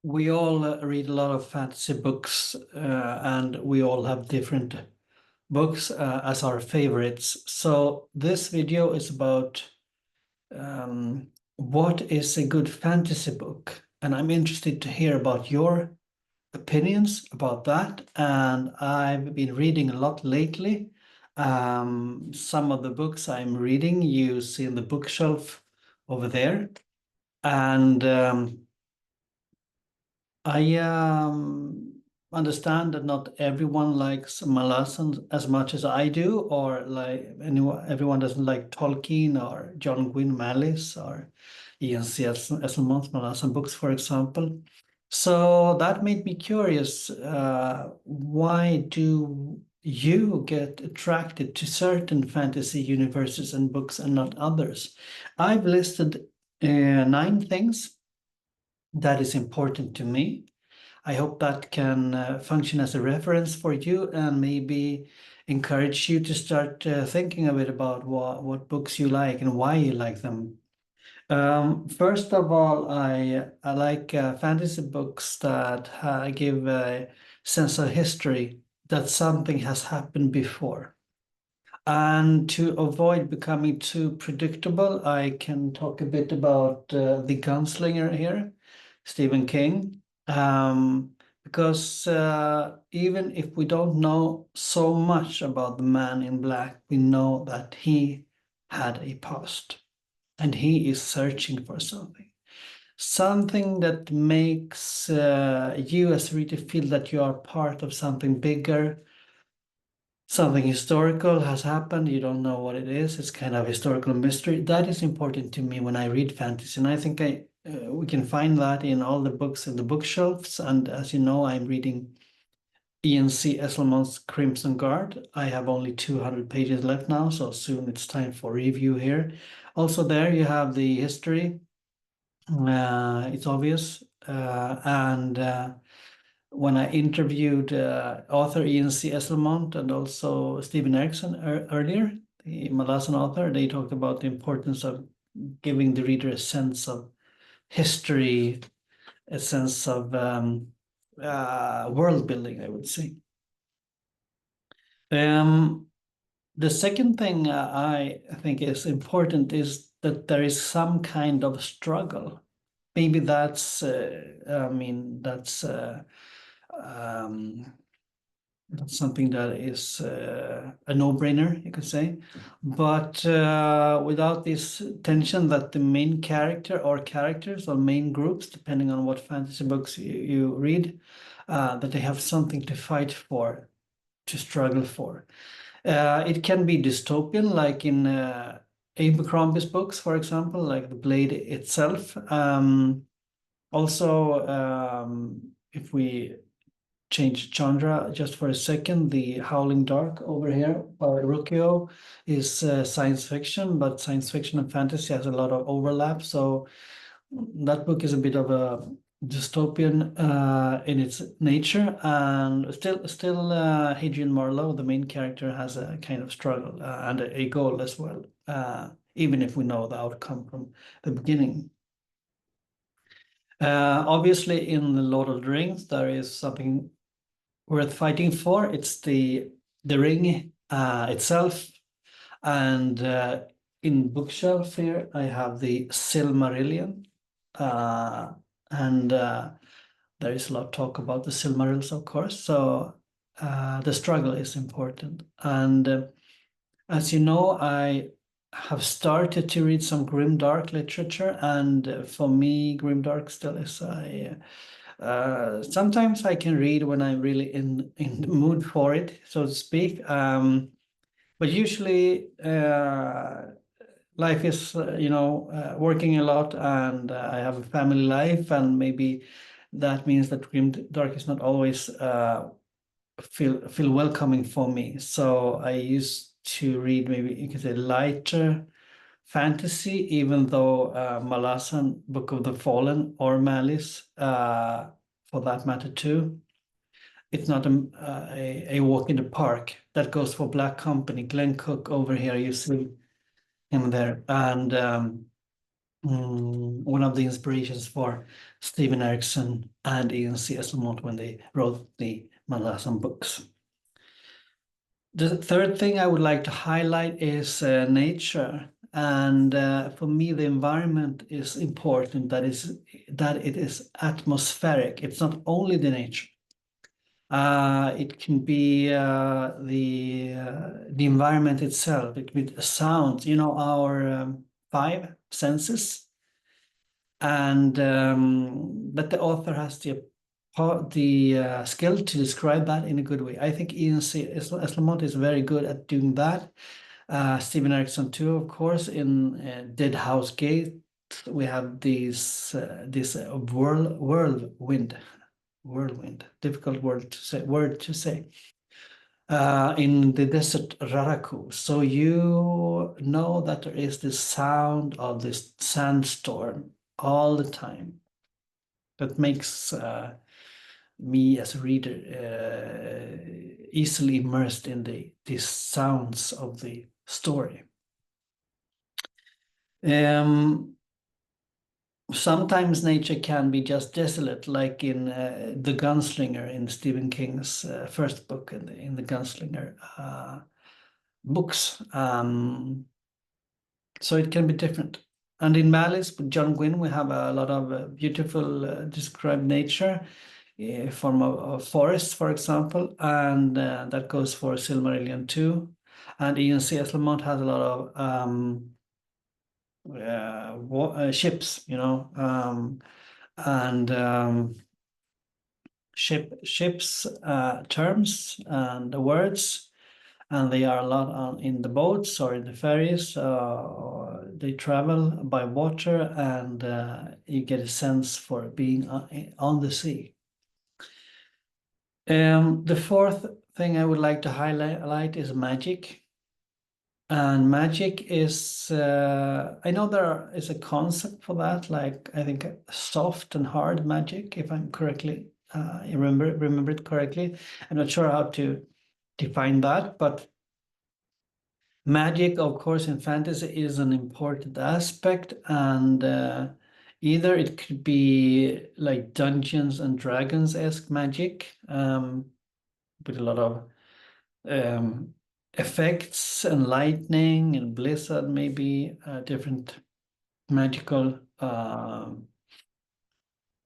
We all read a lot of fantasy books, and we all have different books as our favorites. So this video is about what is a good fantasy book, and I'm interested to hear about your opinions about that. And I've been reading a lot lately. Some of the books I'm reading you see in the bookshelf over there, and I understand that not everyone likes Malazan as much as I do, or like everyone doesn't like Tolkien or John Gwynne Mallis or Ian C. Esselman's Malazan books, for example. So that made me curious. Why do you get attracted to certain fantasy universes and books and not others? I've listed 9 things that is important to me. I hope that can function as a reference for you and maybe encourage you to start thinking a bit about what books you like and why you like them. First of all, I like fantasy books that give a sense of history, that something has happened before. And to avoid becoming too predictable, I can talk a bit about The Gunslinger here, Stephen King. Because even if we don't know so much about the man in black, we know that he had a past and he is searching for something. Something that makes you as a reader feel that you are part of something bigger. Something historical has happened, you don't know what it is, it's kind of historical mystery. That is important to me when I read fantasy, and I think we can find that in all the books in the bookshelves. And as you know, I'm reading Ian C. Esselman's Crimson Guard. I have only 200 pages left now, so soon it's time for review here. Also there you have the history, it's obvious, and when I interviewed author Ian C. Esselmont and also Stephen Erickson earlier, the Malazan author, they talked about the importance of giving the reader a sense of history, a sense of world building, I would say. The second thing I think is important is that there is some kind of struggle. Maybe that's, that's something that is a no-brainer, you could say. But without this tension that the main character or characters or main groups, depending on what fantasy books you read, that they have something to fight for, to struggle for. It can be dystopian, like in Abercrombie's books, for example, like The Blade itself. If we change genre just for a second, The Howling Dark over here by Rucchio is science fiction, but science fiction and fantasy has a lot of overlap. So that book is a bit of a dystopian in its nature, and still Hadrian Marlowe, the main character, has a kind of struggle and a goal as well, even if we know the outcome from the beginning. Obviously, in The Lord of the Rings, there is something worth fighting for. It's the ring itself, and in bookshelf here I have the Silmarillion, and there is a lot of talk about the Silmarils, of course. So the struggle is important, and as you know, I have started to read some Grimdark literature, and for me, Grimdark still is sometimes I can read when I'm really in the mood for it, so to speak. But usually, life is, working a lot, and I have a family life, and maybe that means that Grimdark is not always feel welcoming for me. So I used to read, maybe you could say, lighter fantasy, even though Malazan, Book of the Fallen, or Malice, for that matter too, it's not a walk in the park. That goes for Black Company. Glenn Cook over here, you see him there. And one of the inspirations for Stephen Erickson and Ian C. Esselmont when they wrote the Malasan books. The third thing I would like to highlight is nature. And for me, the environment is important. That it is atmospheric. It's not only the nature. It can be the environment itself. It can be sound. You know, our five senses, and but the author has the skill to describe that in a good way. I think Ian C. Eslamont is very good at doing that. Stephen Erickson too, of course. In Dead House Gate, we have this whirlwind, difficult word to say. In the desert Raraku. So you know that there is this sound of this sandstorm all the time that makes me as a reader easily immersed in these sounds of the story. Sometimes nature can be just desolate, like in The Gunslinger in Stephen King's first book in the Gunslinger books. So it can be different. And in Malice with John Gwynne, we have a lot of beautiful described nature, form of forests, for example, and that goes for Silmarillion too. And Ian C. Eslamont has a lot of ships, you know, and ships terms and the words, and they are a lot in the boats or in the ferries. They travel by water, and you get a sense for being on the sea. The fourth thing I would like to highlight is magic. And magic is, I know there is a concept for that, like I think soft and hard magic, if I'm correctly, remember it correctly. I'm not sure how to define that, but magic, of course, in fantasy is an important aspect, and either it could be like Dungeons and Dragons-esque magic, with a lot of effects and lightning and blizzard, maybe different magical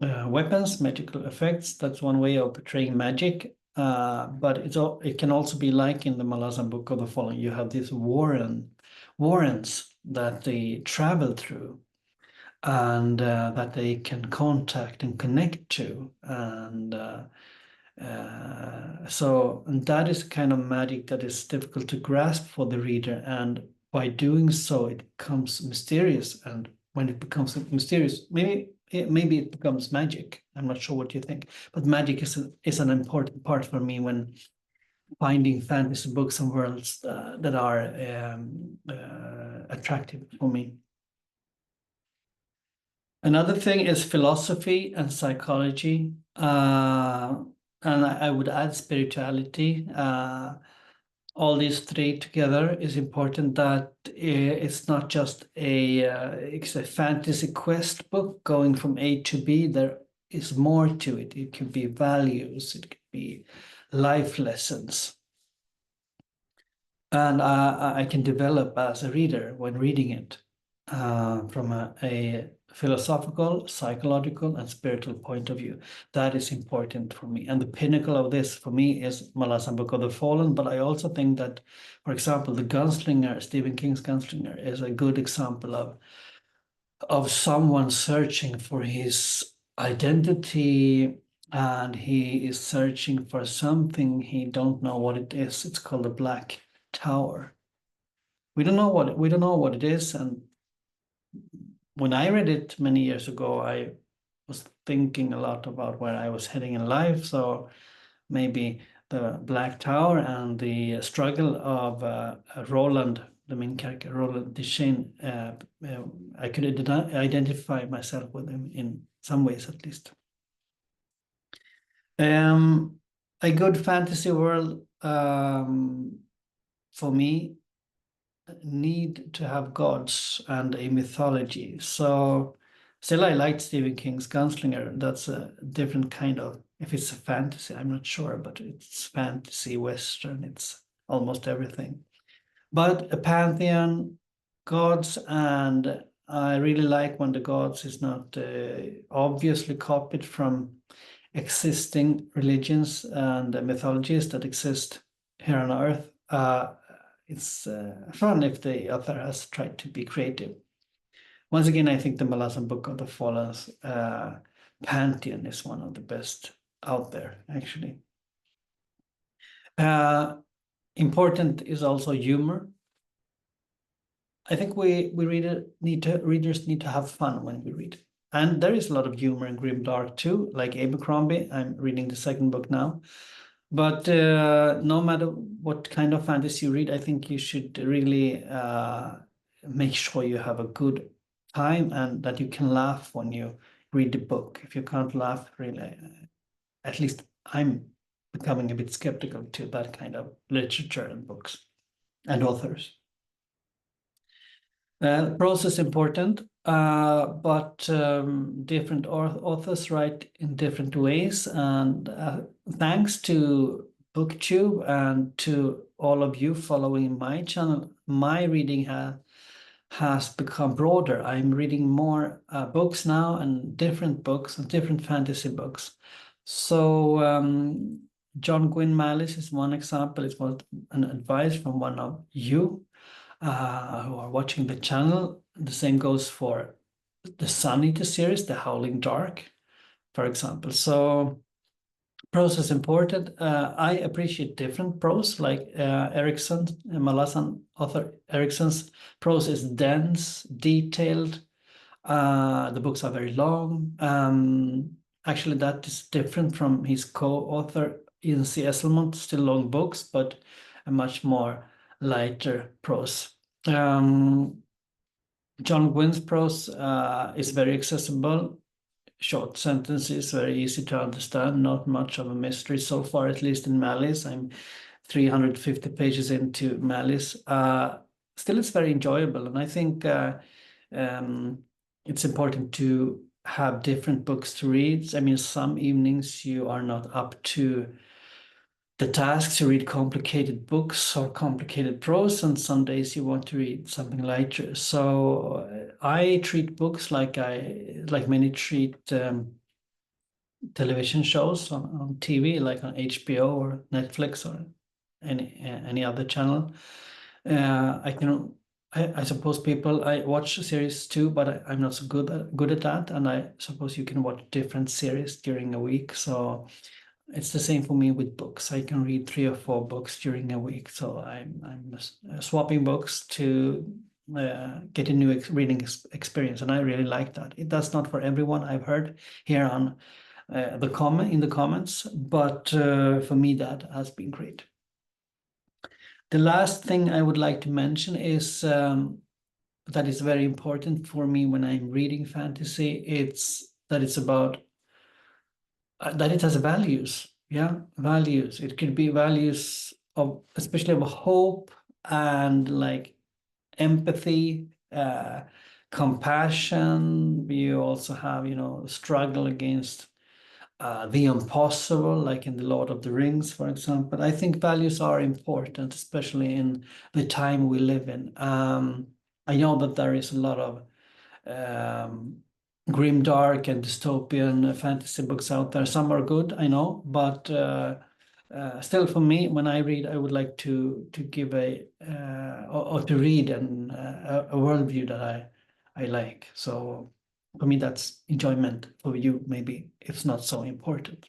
weapons, magical effects. That's one way of portraying magic. But it can also be like in the Malazan Book of the Fallen. You have these warrens that they travel through, and that they can contact and connect to, and so that is kind of magic that is difficult to grasp for the reader, and by doing so, it becomes mysterious. And when it becomes mysterious, maybe it becomes magic. I'm not sure what you think, but magic is an important part for me when finding fantasy books and worlds that are attractive for me. Another thing is philosophy and psychology, and I would add spirituality. All these three together is important. That it's not just it's a fantasy quest book going from A to B. There is more to it. It could be values. It could be life lessons, and I can develop as a reader when reading it from a philosophical, psychological, and spiritual point of view. That is important for me. And the pinnacle of this for me is Malazan Book of the Fallen. But I also think that, for example, the Gunslinger, Stephen King's Gunslinger, is a good example of someone searching for his identity, and he is searching for something he don't know what it is. It's called the Black Tower. We don't know what it is, and when I read it many years ago, I was thinking a lot about where I was heading in life. So maybe the Black Tower and the struggle of Roland, the main character, Roland Deschain, I could identify myself with him in some ways, at least. A good fantasy world for me need to have gods and a mythology. So still, I liked Stephen King's Gunslinger. That's a different kind of, if it's a fantasy, I'm not sure, but it's fantasy, Western, it's almost everything. But a pantheon, gods, and I really like when the gods is not obviously copied from existing religions and mythologies that exist here on Earth. It's fun if the author has tried to be creative. Once again, I think the Malazan Book of the Fallen's pantheon is one of the best out there, actually. Important is also humor. I think readers need to have fun when we read. And there is a lot of humor in Grimdark too, like Abercrombie. I'm reading the second book now. But no matter what kind of fantasy you read, I think you should really make sure you have a good time and that you can laugh when you read the book. If you can't laugh, really, at least I'm becoming a bit skeptical to that kind of literature and books and authors. Prose is important, but different authors write in different ways. And thanks to BookTube and to all of you following my channel, my reading has become broader. I'm reading more books now and different books and different fantasy books. So John Gwynne Malice is one example. It was an advice from one of you who are watching the channel. The same goes for the Sun Eater series, The Howling Dark, for example. So prose is important. I appreciate different prose, like Erickson, Malazan author Erickson's prose is dense, detailed. The books are very long. Actually, that is different from his co-author Ian C. Esselmont, still long books, but a much more lighter prose. John Gwynne's prose is very accessible, short sentences, very easy to understand, not much of a mystery so far, at least in Malice. I'm 350 pages into Malice. Still, it's very enjoyable, and I think it's important to have different books to read. I mean, some evenings you are not up to the task to read complicated books or complicated prose, and some days you want to read something lighter. So I treat books like many treat television shows on TV, like on HBO or Netflix or any other channel. I suppose I watch series too, but I'm not so good at that. And I suppose you can watch different series during a week. So it's the same for me with books. I can read 3 or 4 books during a week. So I'm swapping books to get a new reading experience, and I really like that. That's not for everyone, I've heard here on in the comments, but for me that has been great. The last thing I would like to mention is that is very important for me when I'm reading fantasy. It's about that it has values. Yeah, values. It could be values of, especially of hope and like empathy, compassion. You also have, struggle against the impossible, like in the Lord of the Rings, for example. I think values are important, especially in the time we live in. I know that there is a lot of grimdark and dystopian fantasy books out there. Some are good, I know, but still, for me, when I read, I would like to give or to read a worldview that I like. So for me, that's enjoyment. For you, maybe it's not so important.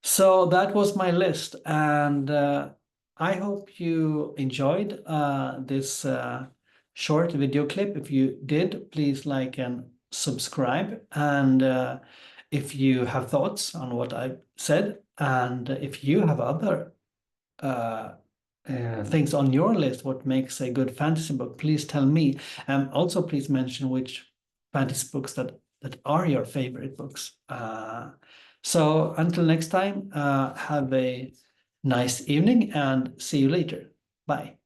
So that was my list, and I hope you enjoyed this short video clip. If you did, please like and subscribe. And if you have thoughts on what I said, and if you have other things on your list, what makes a good fantasy book, please tell me. And also, please mention which fantasy books that are your favorite books. So until next time, have a nice evening and see you later. Bye.